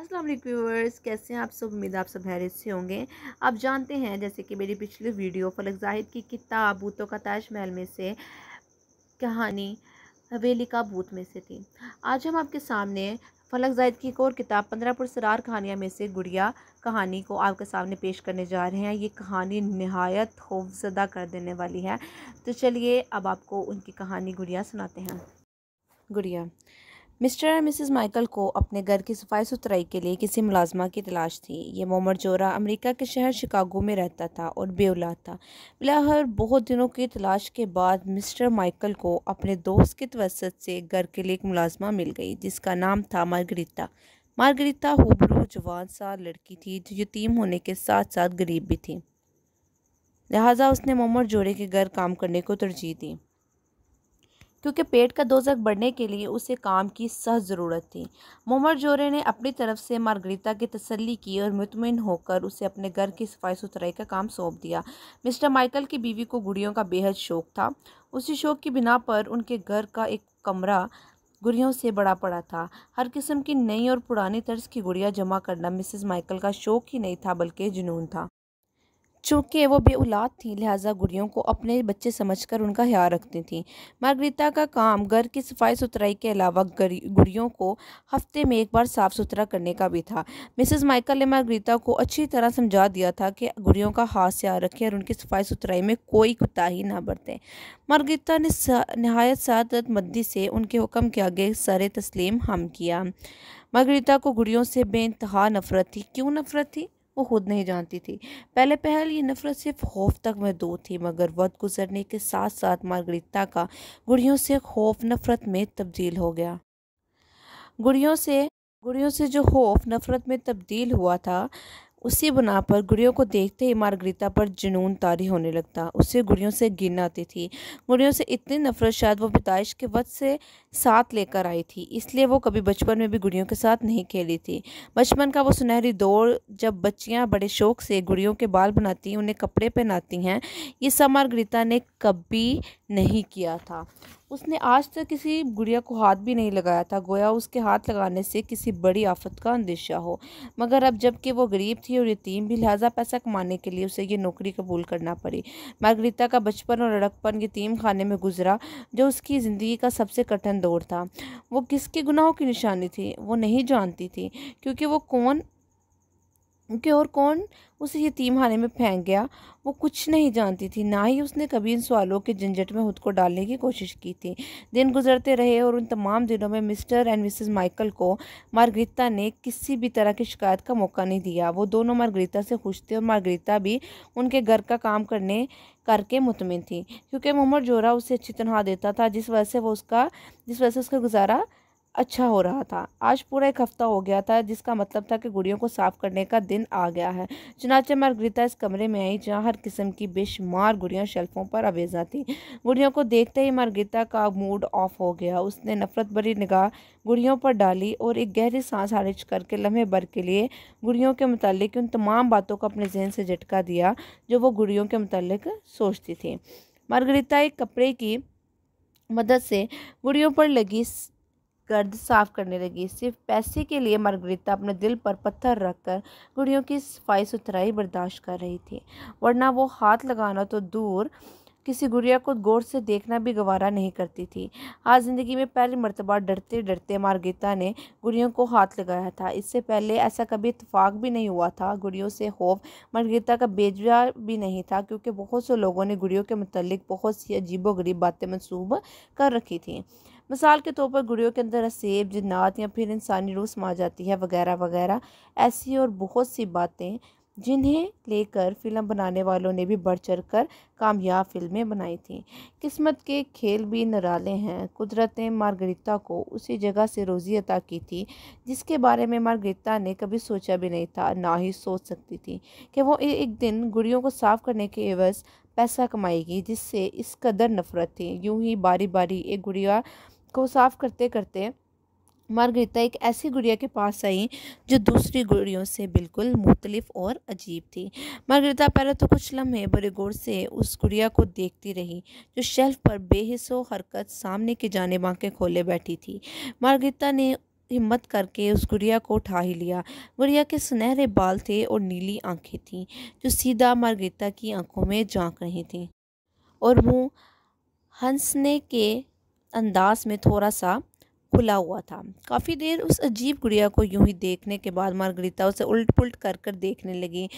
अस्सलाम वालेकुम व्यूअर्स, कैसे हैं आप सब। उम्मीद है आप सब खैरियत से होंगे। आप जानते हैं जैसे कि मेरी पिछली वीडियो फलक जाहिद की किताब भूतों का ताजमहल में से कहानी हवेली का भूत में से थी। आज हम आपके सामने फलक जाहिद की एक और किताब 15 पुरस्कार कहानियाँ में से गुड़िया कहानी को आपके सामने पेश करने जा रहे हैं। ये कहानी नहायत खौफजदा कर देने वाली है। तो चलिए अब आपको उनकी कहानी गुड़िया सुनाते हैं। गुड़िया। मिस्टर और मिसेस माइकल को अपने घर की सफाई सुथराई के लिए किसी मुलाजमा की तलाश थी। ये मोमर जोरा अमेरिका के शहर शिकागो में रहता था और बेऔलाद था। बिलाखिर बहुत दिनों की तलाश के बाद मिस्टर माइकल को अपने दोस्त की तवसत से घर के लिए एक मुलाजमा मिल गई जिसका नाम था मार्गरीता। मार्गरीता हुबरू जवान सा लड़की थी जो यतीम होने के साथ साथ गरीब भी थी, लिहाजा उसने मोमर जोरे के घर काम करने को तरजीह दी क्योंकि पेट का दोजक बढ़ने के लिए उसे काम की सख्त ज़रूरत थी। मोमर जोरे ने अपनी तरफ से मार्गरीता की तसल्ली की और मुतमिन होकर उसे अपने घर की सफाई सुथराई का काम सौंप दिया। मिस्टर माइकल की बीवी को गुड़ियों का बेहद शौक था। उसी शौक की बिना पर उनके घर का एक कमरा गुड़ियों से बड़ा पड़ा था। हर किस्म की नई और पुरानी तर्ज की गुड़िया जमा करना मिसेस माइकल का शौक ही नहीं था बल्कि जुनून था। चूँकि वो बेऔलाद थी लिहाजा गुड़ियों को अपने बच्चे समझकर उनका ख्याल रखती थी। मार्गरीता का काम घर की सफाई सुथराई के अलावा गुड़ियों को हफ्ते में एक बार साफ़ सुथरा करने का भी था। मिसेस माइकल ने मार्गरीता को अच्छी तरह समझा दिया था कि गुड़ियों का खास ख्याल रखें और उनकी सफाई सुथराई में कोई कोताही ना बरतें। मार्गरीता ने नहायत सादतमंदी से उनके हुक्म के आगे सर तस्लीम हम किया। मार्गरीता को गुड़ियों से बेइंतहा नफरत थी। क्यों नफरत थी वो खुद नहीं जानती थी। पहले पहल ये नफरत सिर्फ खौफ तक महदूद थी, मगर वक्त गुजरने के साथ साथ मार्गरीता का गुड़ियों से खौफ नफरत में तब्दील हो गया। गुड़ियों से जो खौफ नफरत में तब्दील हुआ था उसी बना पर गुड़ियों को देखते ही मार्गरीता पर जुनून तारी होने लगता। उसे गुड़ियों से घिन आती थी। गुड़ियों से इतनी नफरत शायद वो पैदाइश के वक्त से साथ लेकर आई थी, इसलिए वो कभी बचपन में भी गुड़ियों के साथ नहीं खेली थी। बचपन का वो सुनहरी दौर जब बच्चियां बड़े शौक से गुड़ियों के बाल बनाती, उन्हें कपड़े पहनाती हैं, ये सब मार्गरीता ने कभी नहीं किया था। उसने आज तक किसी गुड़िया को हाथ भी नहीं लगाया था, गोया उसके हाथ लगाने से किसी बड़ी आफत का अंदेशा हो। मगर अब जबकि वो गरीब थी और यतीम भी, लिहाजा पैसा कमाने के लिए उसे ये नौकरी कबूल करना पड़ी। मार्गरीता का बचपन और लड़कपन यतीम खाने में गुजरा, जो उसकी ज़िंदगी का सबसे कठिन दौर था। वो किसके गुनाहों की निशानी थी वो नहीं जानती थी, क्योंकि और कौन उसे यतीम खाने में फेंक गया वो कुछ नहीं जानती थी। ना ही उसने कभी इन सवालों के झंझट में खुद को डालने की कोशिश की थी। दिन गुजरते रहे और उन तमाम दिनों में मिस्टर एंड मिसेस माइकल को मार्गरीता ने किसी भी तरह की शिकायत का मौका नहीं दिया। वो दोनों मार्गरीता से खुश थे और मार्गरीता भी उनके घर का काम करके मुतमिन थी, क्योंकि मोमर जोरा उसे अच्छी तनख्वाह देता था, जिस वजह से उसका गुजारा अच्छा हो रहा था। आज पूरा एक हफ्ता हो गया था, जिसका मतलब था कि गुड़ियों को साफ करने का दिन आ गया है। चुनाचे मार्गरीता इस कमरे में आई जहाँ हर किस्म की बेशुमार गुड़ियाँ शेल्फों पर आवेजा थी। गुड़ियों को देखते ही मार्गरीता का मूड ऑफ हो गया। उसने नफरत भरी निगाह गुड़ियों पर डाली और एक गहरी सांस खारिज करके लम्हे भर के लिए गुड़ियों के मुतालिक उन तमाम बातों को अपने जहन से झटका दिया जो वो गुड़ियों के मुतालिक सोचती थी। मार्गरीता एक कपड़े की मदद से गुड़ियों पर लगी गर्द साफ करने लगी। सिर्फ पैसे के लिए मार्गरीता अपने दिल पर पत्थर रखकर गुड़ियों की सफाई सुथराई बर्दाश्त कर रही थी, वरना वो हाथ लगाना तो दूर किसी गुड़िया को गौर से देखना भी गवारा नहीं करती थी। आज ज़िंदगी में पहली मर्तबा डरते डरते मार्गरीता ने गुड़ियों को हाथ लगाया था। इससे पहले ऐसा कभी इत्तेफाक भी नहीं हुआ था। गुड़ियों से खौफ मार्गरीता का बेजा भी नहीं था, क्योंकि बहुत से लोगों ने गुड़ियों के मुतालिक बहुत सी अजीबोगरीब बातें मंसूब कर रखी थीं। मिसाल के तौर पर गुड़ियों के अंदर असेब, जिन्नात या फिर इंसानी रूह समा जाती है वगैरह वगैरह, ऐसी और बहुत सी बातें जिन्हें लेकर फिल्म बनाने वालों ने भी बढ़ चढ़ कर कामयाब फिल्में बनाई थीं। किस्मत के खेल भी निराले हैं। कुदरत ने मार्गरीता को उसी जगह से रोज़ी अता की थी जिसके बारे में मार्गरीता ने कभी सोचा भी नहीं था, ना ही सोच सकती थी कि वो एक दिन गुड़ियों को साफ करने के एवज़ पैसा कमाएगी, जिससे इस कदर नफरत थी। यूं ही बारी बारी एक गुड़िया को साफ करते करते मार्गरीता एक ऐसी गुड़िया के पास आई जो दूसरी गुड़ियों से बिल्कुल मुख्तलिफ और अजीब थी। मार्गरीता पहले तो कुछ लम्हे बड़े गौर से उस गुड़िया को देखती रही जो शेल्फ पर बेहिस्सो हरकत सामने की जानिब आंखें खोले बैठी थी। मार्गरीता ने हिम्मत करके उस गुड़िया को उठा ही लिया। गुड़िया के सुनहरे बाल थे और नीली आंखें थीं जो सीधा मार्गरेटा की आंखों में झांक रही थीं, और मुंह हंसने के अंदाज में थोड़ा सा खुला हुआ था। काफ़ी देर उस अजीब गुड़िया को यूं ही देखने के बाद मार्गरेटा उसे उल्ट पुल्ट कर कर देखने लगी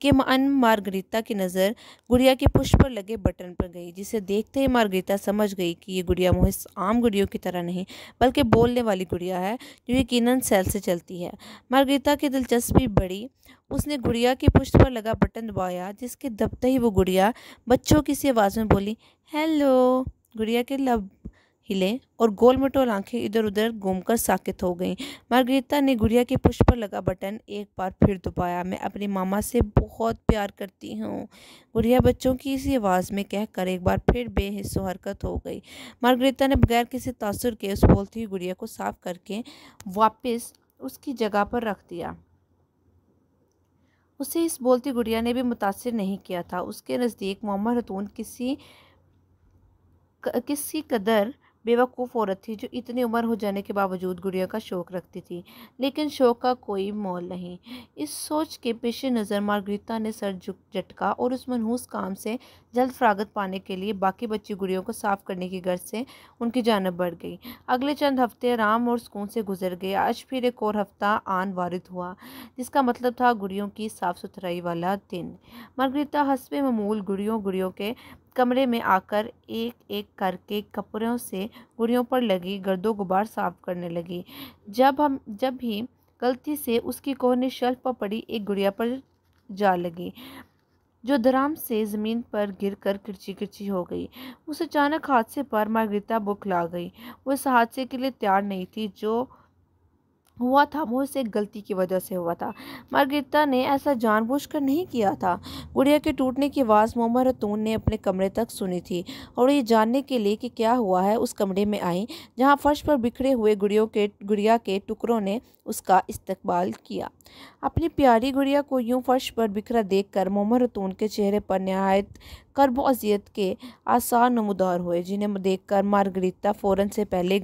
कि मार्गरेटा की नज़र गुड़िया के पुष्प पर लगे बटन पर गई, जिसे देखते ही मार्गरेटा समझ गई कि ये गुड़िया मुझे आम गुड़ियों की तरह नहीं बल्कि बोलने वाली गुड़िया है जो यकीनन सेल से चलती है। मार्गरेटा की दिलचस्पी बढ़ी। उसने गुड़िया के पुष्प पर लगा बटन दबाया, जिसके दबते ही वो गुड़िया बच्चों की सी आवाज़ में बोली, हेलो। गुड़िया के लब हिले और गोल मटोल आंखें इधर उधर घूमकर साकित हो गईं। मार्गरेटा ने गुड़िया के पुष्प पर लगा बटन एक बार फिर दबाया। मैं अपनी मामा से बहुत प्यार करती हूँ, गुड़िया बच्चों की इसी आवाज़ में कहकर एक बार फिर बेहिस्सो हरकत हो गई। मार्गरेटा ने बगैर किसी तासुर के उस बोलती हुई गुड़िया को साफ करके वापस उसकी जगह पर रख दिया। उसे इस बोलती गुड़िया ने भी मुतासिर नहीं किया था। उसके नज़दीक मोहम्मद खातून किसी कदर बेवकूफ़ औरत थी जो इतनी उम्र हो जाने के बावजूद गुड़िया का शौक़ रखती थी, लेकिन शौक़ का कोई मोल नहीं। इस सोच के पेश नज़र मार्गरेटा ने सर झटका और उस मनहूस काम से जल्द फरागत पाने के लिए बाकी बच्ची गुड़ियों को साफ करने की गर्ज से उनकी जानब बढ़ गई। अगले चंद हफ्ते आराम और सुकून से गुजर गए। आज फिर एक और हफ्ता आन वारिद हुआ, जिसका मतलब था गुड़ियों की साफ़ सुथराई वाला दिन। मार्गरेटा हस्बे मामूल गुड़ियों के कमरे में आकर एक एक करके कपड़ों से गुड़ियों पर लगी गर्दो गुबार साफ करने लगी। जब भी गलती से उसकी कोहनी शेल्फ पर पड़ी एक गुड़िया पर जा लगी, जो धड़ाम से ज़मीन पर गिरकर किरची हो गई। उस अचानक हादसे पर मार्गरेटा बौखला गई। वो इस हादसे के लिए तैयार नहीं थी। जो हुआ था वो उसे गलती की वजह से हुआ था। मार्गरेटा ने ऐसा जानबूझकर नहीं किया था। गुड़िया के टूटने की आवाज़ मोहम्मद खातून ने अपने कमरे तक सुनी थी और ये जानने के लिए कि क्या हुआ है उस कमरे में आई, जहां फर्श पर बिखरे हुए गुड़िया के टुकड़ों ने उसका इस्तकबाल किया। अपनी प्यारी गुड़िया को यूं फर्श पर बिखरा देखकर मोहम्मद खातून के चेहरे पर नहायत कर्ब और अज़ियत के आसार नमूदार हुए, जिन्हें देखकर मार्गरेटा फ़ौरन से पहले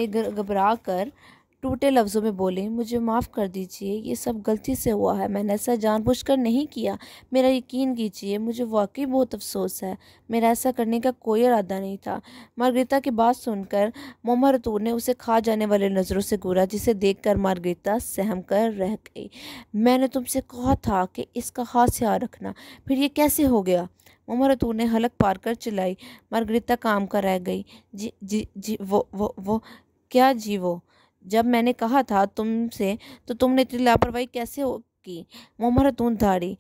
घबरा कर टूटे लफ्ज़ों में बोले, मुझे माफ़ कर दीजिए, ये सब गलती से हुआ है, मैंने ऐसा जानबूझकर नहीं किया, मेरा यकीन कीजिए, मुझे वाकई बहुत अफसोस है, मेरा ऐसा करने का कोई इरादा नहीं था। मार्गरेटा की बात सुनकर मोहम्मद खातून ने उसे खा जाने वाले नज़रों से घूरा, जिसे देखकर मार्गरेटा सहम कर रह गई। मैंने तुमसे कहा था कि इसका खास ख्याल रखना, फिर ये कैसे हो गया? मोहम्मद खातून ने हलक पार कर चिल्लाई। मार्गरेटा काम कर रह गई। जी जी जी वो क्या जी वो? जब मैंने कहा था तुमसे तो तुमने इतनी लापरवाही कैसे की? मोहम्मद खातून धाड़ी।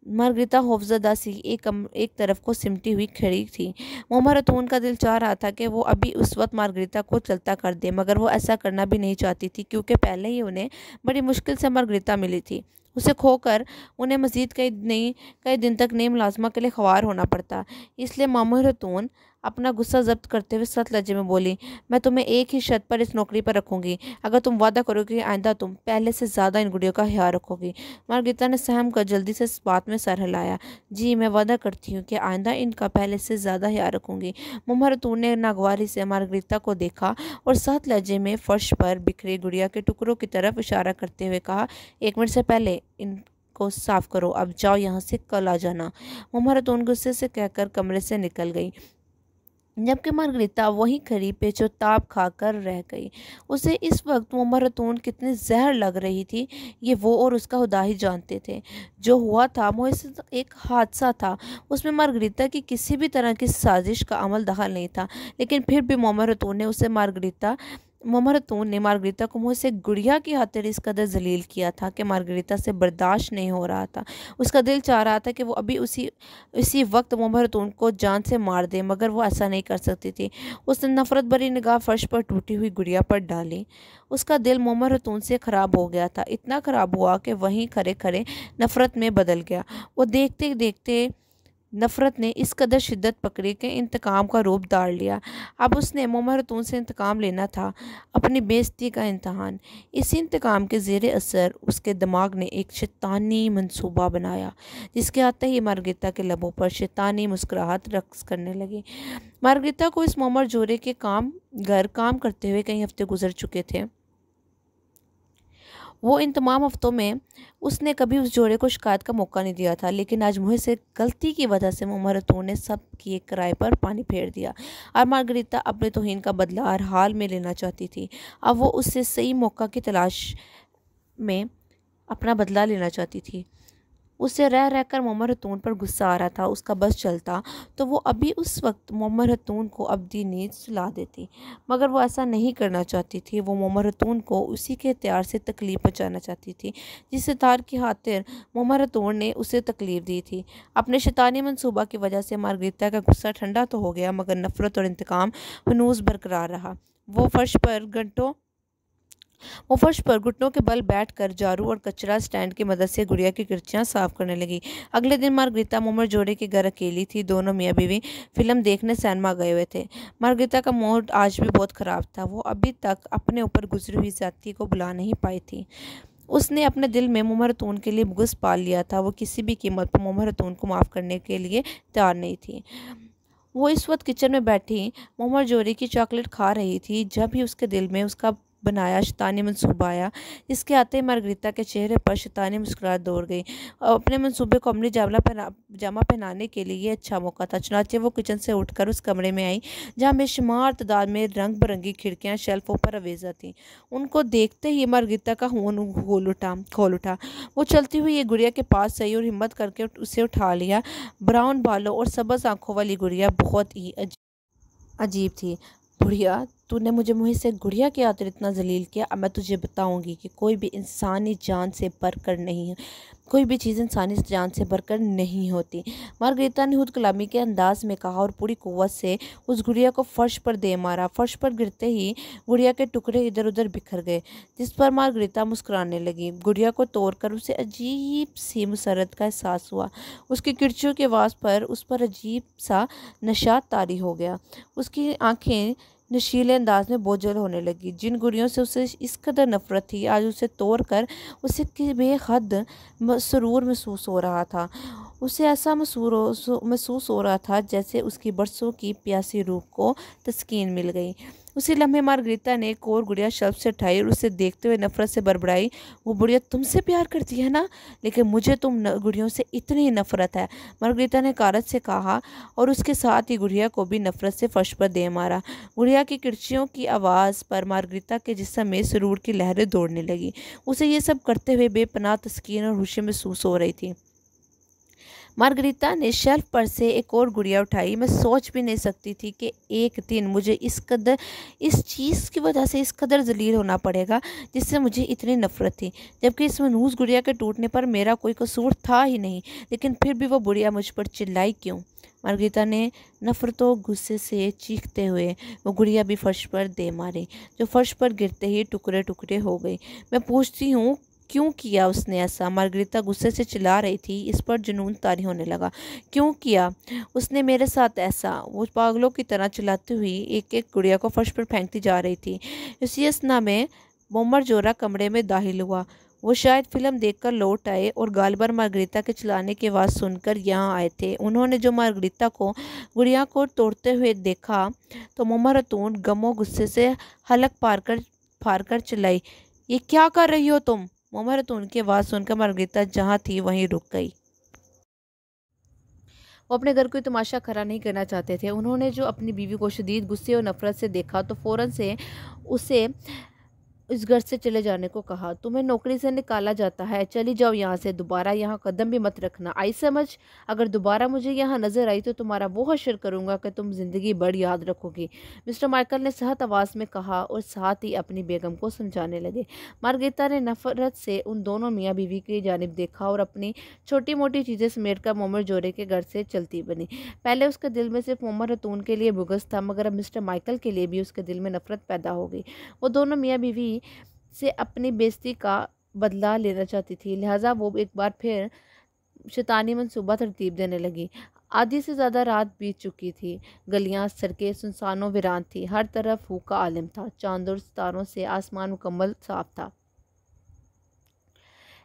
मार्गरेटा खौफजदा सी एक तरफ को सिमटी हुई खड़ी थी। मोहम्मद खातून का दिल चाह रहा था कि वो अभी उस वक्त मार्गरेटा को चलता कर दे, मगर वो ऐसा करना भी नहीं चाहती थी, क्योंकि पहले ही उन्हें बड़ी मुश्किल से मार्गरेटा मिली थी। उसे खोकर उन्हें मज़ीद कई दिन तक नई मुलाजमा के लिए ख्वार होना पड़ता। इसलिए मोहम्मद खातून अपना गुस्सा जब्त करते हुए सख्त लहजे में बोली, मैं तुम्हें एक ही शर्त पर इस नौकरी पर रखूंगी, अगर तुम वादा करोगे कि आइंदा तुम पहले से ज़्यादा इन गुड़ियों का ख्याल रखोगी। मार्गरेटा ने सहम कर जल्दी से इस बात में सर हिलाया। जी, मैं वादा करती हूँ कि आइंदा इनका पहले से ज़्यादा ख्याल रखूंगी। मोहम्मद खातून ने नागवारी से मार्गरेटा को देखा और सख्त लहजे में फर्श पर बिखरे गुड़िया के टुकड़ों की तरफ इशारा करते हुए कहा, 1 मिनट से पहले इनको साफ करो, अब जाओ यहाँ से, कल आ जाना। मोहम्मद खातून गुस्से से कहकर कमरे से निकल गई, जबकि मार्गरेटा वहीं खड़ी पेचोताप खाकर रह गई। उसे इस वक्त मोहम्मद खातून कितनी जहर लग रही थी, ये वो और उसका खुदा ही जानते थे। जो हुआ था वो एक हादसा था, उसमें मार्गरेटा की किसी भी तरह की साजिश का अमल दखल नहीं था, लेकिन फिर भी मोहम्मद खातून ने मार्गरेटा को मुँह से गुड़िया की खातिर इस कदर जलील किया था कि मार्गरेटा से बर्दाश्त नहीं हो रहा था। उसका दिल चाह रहा था कि वो अभी उसी वक्त मोहम्मद खातून को जान से मार दे, मगर वो ऐसा नहीं कर सकती थी। उसने नफरत भरी निगाह फर्श पर टूटी हुई गुड़िया पर डाली। उसका दिल मोहम्मद खातून से ख़राब हो गया था, इतना ख़राब हुआ कि वहीं खड़े खड़े नफरत में बदल गया। वो देखते देखते नफ़रत ने इस कदर शिद्दत पकड़ी कि इंतकाम का रूप धार लिया। अब उसने मोमर खातून से इंतकाम लेना था, अपनी बेइज्जती का इम्तहान। इसी इंतकाम के ज़ेर असर उसके दिमाग ने एक शैतानी मंसूबा बनाया, जिसके आते ही मार्गरेटा के लबों पर शैतानी मुस्कुराहट रक्स करने लगी। मार्गरेटा को इस मोमर जोड़े के काम करते हुए कई हफ्ते गुजर चुके थे। वो इन तमाम हफ्तों में उसने कभी उस जोड़े को शिकायत का मौका नहीं दिया था, लेकिन आज मुँह से गलती की वजह से मोमर खातून ने सब किए किराए पर पानी फेर दिया और मार्गरेटा अपने तौहीन का बदला हर हाल में लेना चाहती थी। अब वो उससे सही मौका की तलाश में अपना बदला लेना चाहती थी। उसे रह रहकर मोमर खातून पर गुस्सा आ रहा था। उसका बस चलता तो वो अभी उस वक्त मोमर खातून को अबदी नींद सुला देती, मगर वो ऐसा नहीं करना चाहती थी। वो मोमर खातून को उसी के इख्तियार से तकलीफ़ पहुँचाना चाहती थी, जिस इख्तियार की खातिर मोमर खातून ने उसे तकलीफ़ दी थी। अपने शैतानी मंसूबा की वजह से मार्गरेटा का गुस्सा ठंडा तो हो गया, मगर नफ़रत और इंतकाम हनूज़ बरकरार रहा। वो फर्श पर घुटनों के बल बैठकर झाड़ू और कचरा स्टैंड की मदद से गुड़िया की किरचियाँ साफ करने लगी। अगले दिन मार्गरेटा मोमर जोड़े के घर अकेली थी। दोनों मियाँ बीवी फिल्म देखने सिनेमा गए हुए थे। मार्गरेटा का मूड आज भी बहुत ख़राब था। वो अभी तक अपने ऊपर गुजरी हुई ज़्यादती को भुला नहीं पाई थी। उसने अपने दिल में मोमर खातून के लिए बुग़्ज़ पाल लिया था। वो किसी भी कीमत पर मोमर खातून को माफ़ करने के लिए तैयार नहीं थी। वो इस वक्त किचन में बैठी मोमर जोड़े की चॉकलेट खा रही थी, जब भी उसके दिल में उसका बनाया शैतानी मंसूबा आया। इसके आते ही मार्गरेटा के चेहरे पर शैतानी मुस्कुराहट दौड़ गई। अपने मंसूबे को अमली जामा पहनाने के लिए ये अच्छा मौका था। चुनाचे वो किचन से उठकर उस कमरे में आई जहाँ बेशुमार तादाद में रंग बिरंगी खिड़कियाँ शेल्फों पर अवेजा थीं। उनको देखते ही मार्गरेटा का खून खोल उठा। वो चलती हुई एक गुड़िया के पास आई और हिम्मत करके उसे उठा लिया। ब्राउन बालों और सब्ज़ आंखों वाली गुड़िया बहुत ही अजीब थी। बुढ़िया, तूने मुझे मुँह से गुड़िया के आतिर इतना जलील किया। अब मैं तुझे बताऊंगी कि कोई भी इंसानी जान से बढ़कर नहीं है, कोई भी चीज़ इंसानी जान से बढ़कर नहीं होती। मार्गरेटा ने खुद कलामी के अंदाज में कहा और पूरी कुव्वत से उस गुड़िया को फर्श पर दे मारा। फर्श पर गिरते ही गुड़िया के टुकड़े इधर उधर बिखर गए, जिस पर मार्गरेटा मुस्कुराने लगी। गुड़िया को तोड़कर उसे अजीब सी मुसरत का एहसास हुआ। उसकी किरचियों की आवाज़ पर उस पर अजीब सा नशा तारी हो गया। उसकी आंखें नशीले अंदाज में बोझल होने लगी। जिन गुड़ियों से उसे इस कदर नफरत थी, आज उसे तोड़कर उसे बेहद सुरूर महसूस हो रहा था। उसे ऐसा महसूस हो रहा था जैसे उसकी बरसों की प्यासी रूह को तस्कीन मिल गई। उसी लम्हे मार्गरेटा ने एक और गुड़िया शेल्फ से उठाई और उसे देखते हुए नफरत से बड़बड़ाई, वो बुढ़िया तुमसे प्यार करती है ना, लेकिन मुझे तुम गुड़ियों से इतनी नफरत है। मार्गरेटा ने कारत से कहा और उसके साथ ही गुड़िया को भी नफरत से फर्श पर दे मारा। गुड़िया की किरचियों की आवाज़ पर मार्गरेटा के जिस्म में सुरूर की लहरें दौड़ने लगी। उसे ये सब करते हुए बेपनाह तस्कीन और खुशी महसूस हो रही थी। मार्गरेटा ने शेल्फ पर से एक और गुड़िया उठाई। मैं सोच भी नहीं सकती थी कि एक दिन मुझे इस चीज़ की वजह से इस कदर जलील होना पड़ेगा जिससे मुझे इतनी नफरत थी, जबकि इस मनहूस गुड़िया के टूटने पर मेरा कोई कसूर था ही नहीं। लेकिन फिर भी वो बुढ़िया मुझ पर चिल्लाई क्यों? मार्गरेटा ने नफरतों गुस्से से चीखते हुए वो गुड़िया भी फर्श पर दे मारी, जो फर्श पर गिरते ही टुकड़े टुकड़े हो गई। मैं पूछती हूँ क्यों किया उसने ऐसा? मार्गरेटा गुस्से से चिल्ला रही थी। इस पर जुनून तारी होने लगा। क्यों किया उसने मेरे साथ ऐसा? वो पागलों की तरह चिल्लाती हुई एक एक गुड़िया को फर्श पर फेंकती जा रही थी। इसी असना में मोमर जोरा कमरे में दाखिल हुआ। वो शायद फिल्म देखकर लौट आए और गालिबन मार्गरेटा के चिल्लाने की आवाज़ सुनकर यहाँ आए थे। उन्होंने जो मार्गरेटा को गुड़िया को तोड़ते हुए देखा तो मोमर खातून गमो गुस्से से हलक फाड़ कर चिल्लाई, ये क्या कर रही हो तुम? मोमर खातून की आवाज़ सुनकर मार्गरेटा जहाँ थी वहीं रुक गई। वो अपने घर कोई तमाशा खड़ा नहीं करना चाहते थे। उन्होंने जो अपनी बीवी को शदीद गुस्से और नफरत से देखा तो फ़ौरन से उसे इस घर से चले जाने को कहा। तुम्हें नौकरी से निकाला जाता है, चली जाओ यहाँ से, दोबारा यहाँ कदम भी मत रखना, आई समझ? अगर दोबारा मुझे यहाँ नज़र आई तो तुम्हारा वो हश्र करूँगा कि तुम ज़िंदगी भर याद रखोगी, मिस्टर माइकल ने सख्त आवाज़ में कहा और साथ ही अपनी बेगम को समझाने लगे। मार्गरेटा ने नफरत से उन दोनों मियाँ बीवी की जानिब देखा और अपनी छोटी मोटी चीज़ें समेटकर मोमर जोड़े के घर से चलती बनी। पहले उसके दिल में सिर्फ मोमर खातून के लिए बुग़्ज़ था, मगर अब मिस्टर माइकल के लिए भी उसके दिल में नफरत पैदा हो गई। वो दोनों मियाँ बीवी से अपनी बेइज्जती का बदला लेना चाहती थी, लिहाजा वो एक बार फिर शैतानी मंसूबा तरतीब देने लगी। आधी से ज़्यादा रात बीत चुकी थी। गलियां, सड़कें सुनसान व वीरान थी। हर तरफ फूक का आलम था। चांद और सितारों से आसमान मुकम्मल साफ था।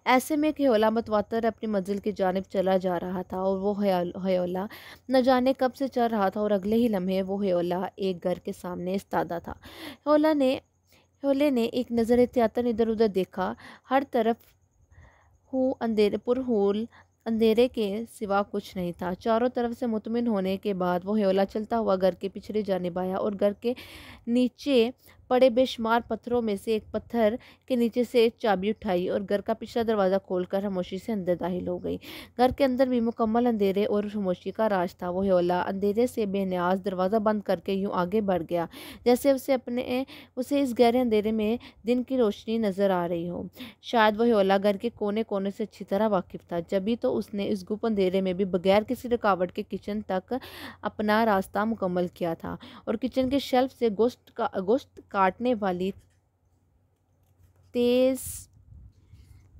ऐसे में ह्योला मतवातर अपनी मंजिल की जानिब चला जा रहा था और वो ह्योला न जाने कब से चल रहा था और अगले ही लम्हे वो ह्योला एक घर के सामने इस्तादा था। ह्योले ने एक नज़र एहतियातन इधर उधर देखा। हर तरफ अंधेरे के सिवा कुछ नहीं था। चारों तरफ से मुतमिन होने के बाद वो ह्योला चलता हुआ घर के पिछले जानिब आया और घर के नीचे पड़े बेशुमार पत्थरों में से एक पत्थर के नीचे से एक चाबी उठाई और घर का पिछला दरवाज़ा खोलकर खामोशी से अंदर दाखिल हो गई। घर के अंदर भी मुकम्मल अंधेरे और खामोशी का राज था। वो ह्योला अंधेरे से बेनियाज दरवाज़ा बंद करके यूं आगे बढ़ गया जैसे उसे इस गहरे अंधेरे में दिन की रोशनी नज़र आ रही हो। शायद वो ह्योला घर के कोने कोने से अच्छी तरह वाकिफ था, जभी तो उसने इस गुप अंधेरे में भी बगैर किसी रुकावट के किचन तक अपना रास्ता मुकम्मल किया था और किचन के शेल्फ से गोश्त काटने वाली तेज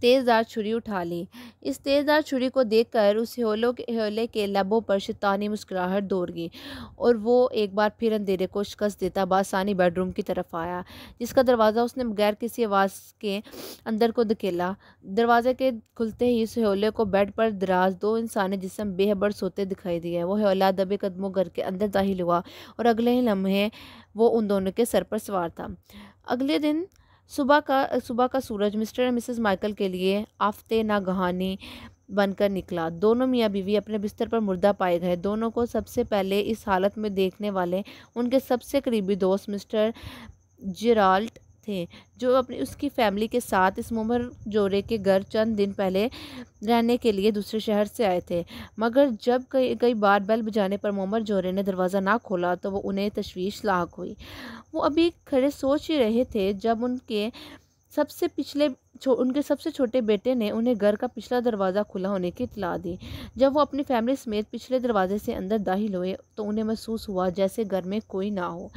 तेज़दार छुरी उठा ली। इस तेज़दार छुरी को देखकर उस ह्योले के लबों पर शैतानी मुस्कुराहट दौड़ गई और वो एक बार फिर अंधेरे को शिकस्त देता बासानी बेडरूम की तरफ आया, जिसका दरवाज़ा उसने बगैर किसी आवाज़ के अंदर को धकेला। दरवाजे के खुलते ही उस ह्योले को बेड पर दराज दो इंसानी जिस्म बेहबर सोते दिखाई दिए। वो ह्योला दबे कदमों घर के अंदर दाखिल हुआ और अगले ही लम्हे वो उन दोनों के सर पर सवार था। अगले दिन सुबह का सूरज मिस्टर और मिसेस माइकल के लिए आफ़ते नागहानी बनकर निकला। दोनों मियाँ बीवी अपने बिस्तर पर मुर्दा पाए गए। दोनों को सबसे पहले इस हालत में देखने वाले उनके सबसे करीबी दोस्त मिस्टर जेराल्ड थे, जो अपनी उसकी फैमिली के साथ इस मोमर जोरे के घर चंद दिन पहले रहने के लिए दूसरे शहर से आए थे। मगर जब कई बार बेल बजाने पर मोमर जोरे ने दरवाज़ा ना खोला तो वो उन्हें तशवीश लाक हुई। वो अभी खड़े सोच ही रहे थे जब उनके सबसे छोटे बेटे ने उन्हें घर का पिछला दरवाज़ा खुला होने की इत्तला दी। जब वो अपनी फैमिली समेत पिछले दरवाजे से अंदर दाखिल हुए तो उन्हें महसूस हुआ जैसे घर में कोई ना हो,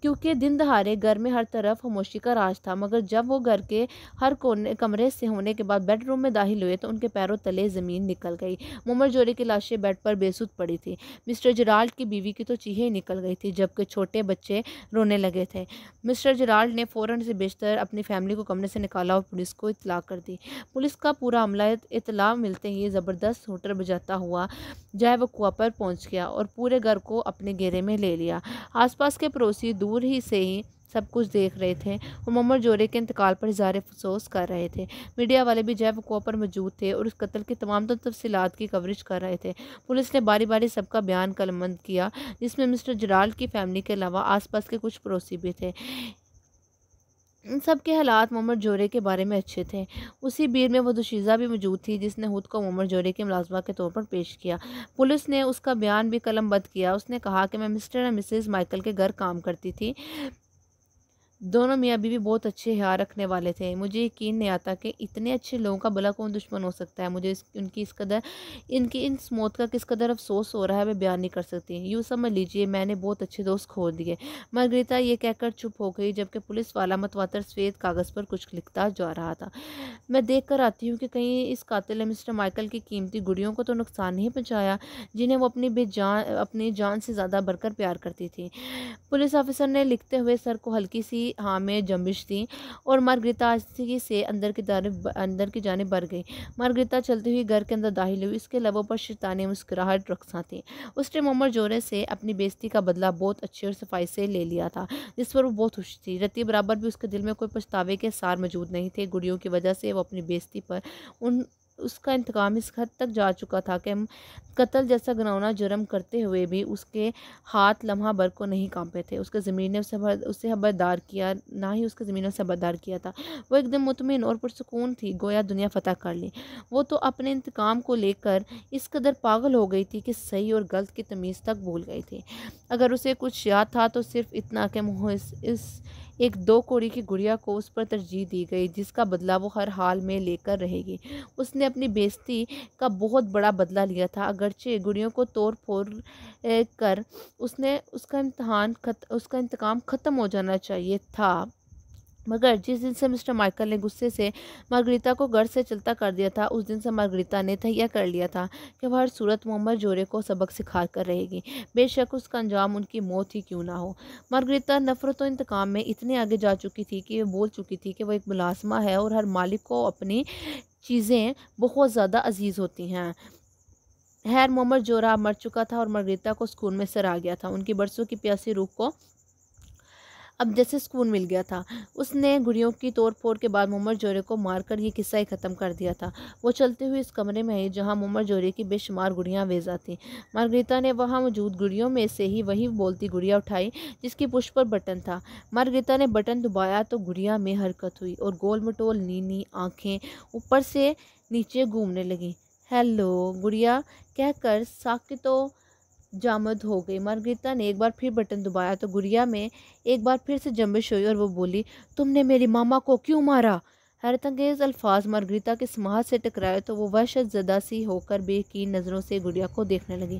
क्योंकि दिन दहाड़े घर में हर तरफ खामोशी का राज था। मगर जब वो घर के हर कोने कमरे से होने के बाद बेडरूम में दाखिल हुए तो उनके पैरों तले ज़मीन निकल गई। मोमर जोरे की लाशें बेड पर बेसुध पड़ी थी। मिस्टर जेराल्ड की बीवी की तो चीखें निकल गई थी, जबकि छोटे बच्चे रोने लगे थे। मिस्टर जेराल्ड ने फ़ौरन से बेशतर अपनी फैमिली को कमरे से निकाला और पुलिस को इत्तला कर दी। पुलिस का पूरा अमला इत्तला मिलते ही ज़बरदस्त होटर बजाता हुआ जाए वकुआ पर पहुंच गया और पूरे घर को अपने घेरे में ले लिया। आसपास के पड़ोसी दूर ही से ही सब कुछ देख रहे थे और मोहम्मद जोरे के इंतकाल पर इज़हार अफसोस कर रहे थे। मीडिया वाले भी जय वकुआ पर मौजूद थे और उस कत्ल की तमाम तफसीलात की कवरेज कर रहे थे। पुलिस ने बारी बारी सबका बयान कलमबंद किया, जिसमें मिस्टर जेराल्ड की फैमिली के अलावा आसपास के कुछ पड़ोसी भी थे। इन सब के हालात मोहम्मद जोरे के बारे में अच्छे थे। उसी भीड़ में वो दोशीज़ा भी मौजूद थी जिसने खुद को मोहम्मद जोरे के मुलाज़मा के तौर पर पेश किया। पुलिस ने उसका बयान भी कलमबंद किया। उसने कहा कि मैं मिस्टर और मिसेस माइकल के घर काम करती थी। दोनों मियाँ बीवी बहुत अच्छे ख्याल रखने वाले थे। मुझे यकीन नहीं आता कि इतने अच्छे लोगों का भला कौन दुश्मन हो सकता है। मुझे इनकी इस मौत का किस कदर अफसोस हो रहा है मैं बयान नहीं कर सकती। यूँ समझ लीजिए मैंने बहुत अच्छे दोस्त खो दिए। मार्गरीता ये कहकर चुप हो गई, जबकि पुलिस वाला मतवातर सफ़ेद कागज़ पर कुछ लिखता जा रहा था। मैं देख कर आती हूँ कि कहीं इस कातिल ने मिस्टर माइकल की कीमती गुड़ियों को तो नुकसान नहीं पहुँचाया, जिन्हें वो अपनी जान से ज़्यादा बढ़कर प्यार करती थी। पुलिस ऑफिसर ने लिखते हुए सर को हल्की सी हाँ में जंबिश दी और मार्गरीता आहिस्ते से अंदर की जानिब बढ़ गई। मार्गरीता चलती हुई घर के अंदर दाखिल हुई। इसके लबों पर शैतानी मुस्कुराहट रक्सा थी। उसने मोहम्मद जोरे से अपनी बेइज्जती का बदला बहुत अच्छी और सफाई से ले लिया था, जिस पर वो बहुत खुश थी। रत्ती बराबर भी उसके दिल में कोई पछतावे के सार मौजूद नहीं थे। गुड़ियों की वजह से वो अपनी बेइज्जती पर उसका इंतकाम इस हद तक जा चुका था कि कत्ल जैसा घिनौना जुर्म करते हुए भी उसके हाथ लम्हा भर को नहीं कांपे थे। उसके ज़मीन ने उसे खबरदार किया, ना ही उसके ज़मीन ने उसे खबरदार किया था। वो एकदम मुतमिन और पुरसुकून थी, गोया दुनिया फतह कर ली। वो तो अपने इंतकाम को लेकर इस कदर पागल हो गई थी कि सही और गलत की तमीज़ तक भूल गई थी। अगर उसे कुछ याद था तो सिर्फ इतना कि इस एक 2 कौड़ी की गुड़िया को उस पर तरजीह दी गई, जिसका बदला वो हर हाल में लेकर रहेगी। उसने अपनी बेइज्जती का बहुत बड़ा बदला लिया था, अगरचे गुड़ियों को तोड़ फोड़ कर उसका इंतकाम ख़त्म हो जाना चाहिए था, मगर जिस दिन से मिस्टर माइकल ने गुस्से से मार्गरीता को घर से चलता कर दिया था, उस दिन से मार्गरीता ने तहैया कर लिया था कि वह हर सूरत मोहम्मद जोरे को सबक सिखा कर रहेगी, बेशक उसका अंजाम उनकी मौत ही क्यों ना हो। मार्गरीता नफरत और इंतकाम में इतनी आगे जा चुकी थी कि वह बोल चुकी थी कि वह एक मुलाजमा है और हर मालिक को अपनी चीज़ें बहुत ज़्यादा अजीज़ होती हैं। खैर, मोहम्मद जोरा मर चुका था और मार्गरीता को सुकून में सर आ गया था। उनकी बरसों की प्यासी रूह को अब जैसे सुकून मिल गया था। उसने गुड़ियों की तोड़ फोड़ के बाद मोहम्मद जोरे को मारकर ये किस्सा ही ख़त्म कर दिया था। वो चलते हुए इस कमरे में आई जहाँ मोहम्मद जोरे की बेशुमार गुड़ियाँ वेजा थीं। मार्गरीता ने वहाँ मौजूद गुड़ियों में से ही वही बोलती गुड़िया उठाई जिसकी पुष्प पर बटन था। मार्गरीता ने बटन दबाया तो गुड़िया में हरकत हुई और गोल मटोल नीनी आँखें ऊपर से नीचे घूमने लगीं। हेलो गुड़िया कहकर साकितो जामद हो गई। मार्गरीता ने एक बार फिर बटन दबाया तो गुड़िया में एक बार फिर से जंबिश हुई और वो बोली, तुमने मेरी मामा को क्यों मारा? हैरत अंगेज अल्फाज मार्गरीता के समाज से टकराए तो वो वहशत ज़दा सी होकर बेयकीन नज़रों से गुड़िया को देखने लगी।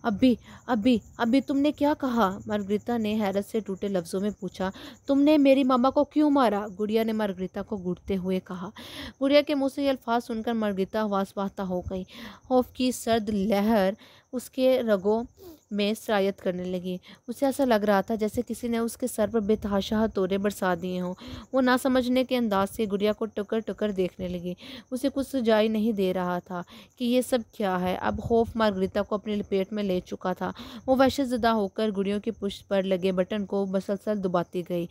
अभी अभी अभी तुमने क्या कहा? मार्गरीता ने हैरत से टूटे लफ्ज़ों में पूछा। तुमने मेरी मामा को क्यों मारा? गुड़िया ने मार्गरीता को घूरते हुए कहा। गुड़िया के मुंह से ये अल्फाज सुनकर मार्गरीता हवास पाता हो गई। खौफ की सर्द लहर उसके रगों में सरायत करने लगी। उसे ऐसा लग रहा था जैसे किसी ने उसके सर पर बेतहाशा हथौड़े बरसा दिए हों। वो ना समझने के अंदाज से गुड़िया को टुकर टुकर देखने लगी। उसे कुछ सुझाई नहीं दे रहा था कि ये सब क्या है। अब खौफ मार्गरीता को अपनी लपेट में ले चुका था। वो वहशतज़दा होकर गुड़ियों की पुष्ट पर लगे बटन को मसलसल दबाती गई,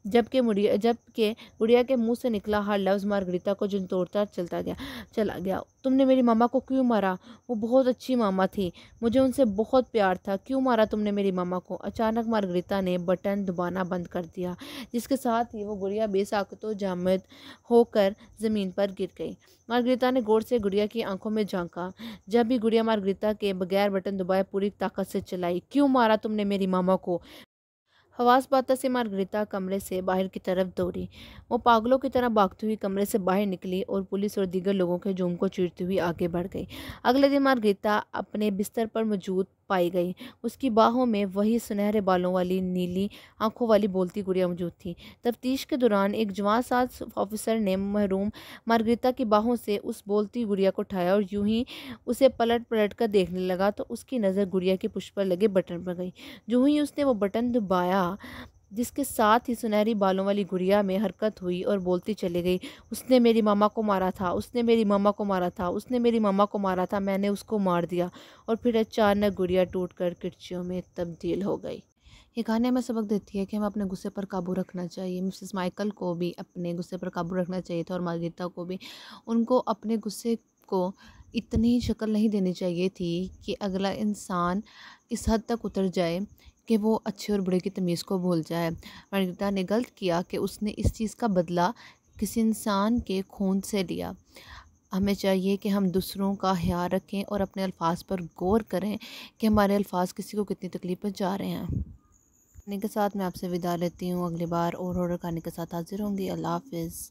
जबकि गुड़िया के मुंह से निकला हर लफ्ज़ मार्गरीता को झंझोड़ता चला गया। तुमने मेरी मामा को क्यों मारा? वो बहुत अच्छी मामा थी, मुझे उनसे बहुत प्यार था। क्यों मारा तुमने मेरी मामा को? अचानक मार्गरीता ने बटन दबाना बंद कर दिया, जिसके साथ ही वो गुड़िया बेसाख्तो जामद होकर ज़मीन पर गिर गई। मार्गरीता ने गौर से गुड़िया की आंखों में झांका। जब भी गुड़िया मार्गरीता के बगैर बटन दबाए पूरी ताकत से चलाई। क्यों मारा तुमने मेरी मामा को? हवास पाता से मार्गरीता कमरे से बाहर की तरफ दौड़ी। वो पागलों की तरह भागती हुई कमरे से बाहर निकली और पुलिस और दीगर लोगों के जुर्म को चीरती हुई आगे बढ़ गई। अगले दिन मार्गरीता अपने बिस्तर पर मौजूद पाई गई। उसकी बाहों में वही सुनहरे बालों वाली नीली आंखों वाली बोलती गुड़िया मौजूद थी। तफ्तीश के दौरान एक जवान साथ ऑफिसर ने महरूम मार्गरीता की बाहों से उस बोलती गुड़िया को उठाया और यूं ही उसे पलट पलट कर देखने लगा तो उसकी नज़र गुड़िया के पुष्प पर लगे बटन पर गई। जो ही उसने वो बटन दबाया, जिसके साथ ही सुनहरी बालों वाली गुड़िया में हरकत हुई और बोलती चली गई, उसने मेरी मामा को मारा था, उसने मेरी मामा को मारा था, उसने मेरी मामा को मारा था, मैंने उसको मार दिया। और फिर अचानक गुड़िया टूटकर किरचियों में तब्दील हो गई। ये कहानी हमें सबक देती है कि हमें अपने गुस्से पर काबू रखना चाहिए। मिसेस माइकल को भी अपने गुस्से पर काबू रखना चाहिए था और मार्गरीता को भी। उनको अपने गुस्से को इतनी शक्ल नहीं देनी चाहिए थी कि अगला इंसान इस हद तक उतर जाए कि वो अच्छे और बुरे की तमीज़ को भूल जाए। मार्गरीता ने गलत किया कि उसने इस चीज़ का बदला किसी इंसान के खून से लिया। हमें चाहिए कि हम दूसरों का ख्याल रखें और अपने अल्फाज पर गौर करें कि हमारे अल्फाज किसी को कितनी तकलीफ पहुंचा रहे हैं। इन्हीं के साथ मैं आपसे विदा लेती हूँ। अगली बार और कहानी के साथ हाजिर होंगी। अल्लाह हाफिज़।